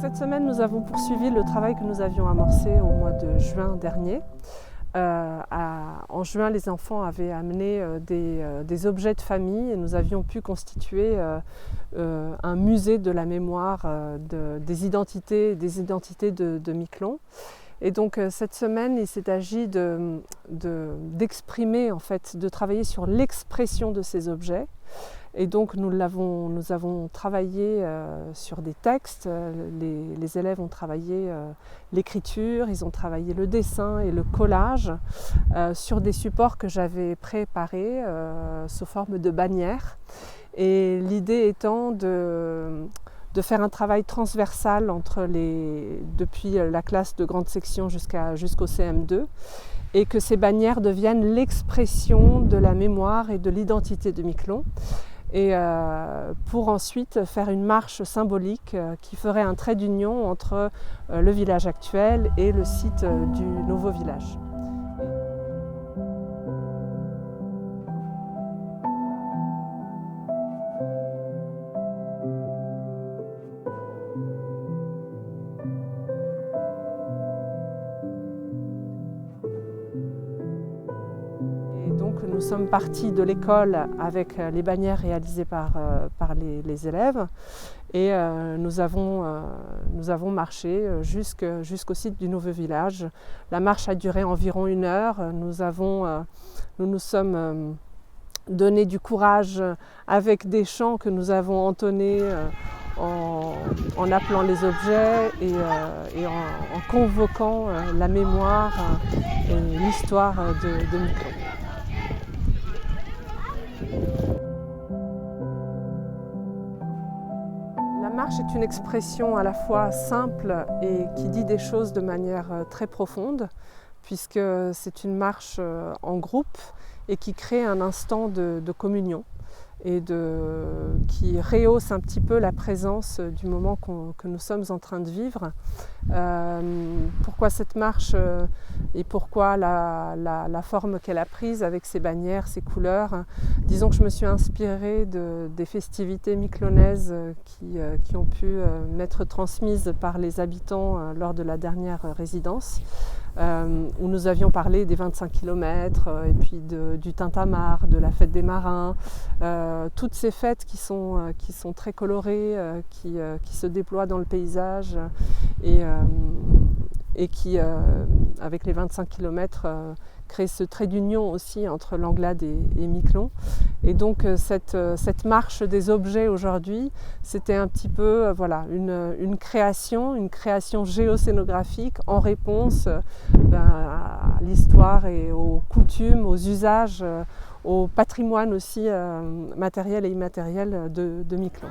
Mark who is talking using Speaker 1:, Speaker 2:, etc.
Speaker 1: Cette semaine, nous avons poursuivi le travail que nous avions amorcé au mois de juin dernier. En juin, les enfants avaient amené des objets de famille et nous avions pu constituer un musée de la mémoire des identités de Miquelon. Et donc cette semaine, il s'est agi d'exprimer, en fait, de travailler sur l'expression de ces objets. Et donc nous avons travaillé sur des textes, les élèves ont travaillé l'écriture, ils ont travaillé le dessin et le collage sur des supports que j'avais préparés sous forme de bannières. Et l'idée étant de faire un travail transversal depuis la classe de grande section jusqu'au CM2 et que ces bannières deviennent l'expression de la mémoire et de l'identité de Miquelon. Et pour ensuite faire une marche symbolique qui ferait un trait d'union entre le village actuel et le site du nouveau village. Donc nous sommes partis de l'école avec les bannières réalisées par les élèves et nous avons marché jusqu'au site du nouveau village. La marche a duré environ 1 heure. Nous nous sommes donné du courage avec des chants que nous avons entonnés en appelant les objets et en convoquant la mémoire et l'histoire de Miquelon. La marche est une expression à la fois simple et qui dit des choses de manière très profonde, puisque c'est une marche en groupe et qui crée un instant de communion et qui rehausse un petit peu la présence du moment que nous sommes en train de vivre. Pourquoi cette marche et pourquoi la forme qu'elle a prise avec ses bannières, ses couleurs? Disons que je me suis inspirée des festivités miquelonaises qui ont pu m'être transmises par les habitants lors de la dernière résidence, où nous avions parlé des 25 km et puis du tintamarre, de la fête des marins, toutes ces fêtes qui sont très colorées, qui se déploient dans le paysage et qui, avec les 25 km, créent ce trait d'union aussi entre Langlade et Miquelon. Et donc cette marche des objets aujourd'hui, c'était un petit peu une création géoscénographique en réponse à l'histoire et aux coutumes, aux usages, au patrimoine aussi matériel et immatériel de Miquelon.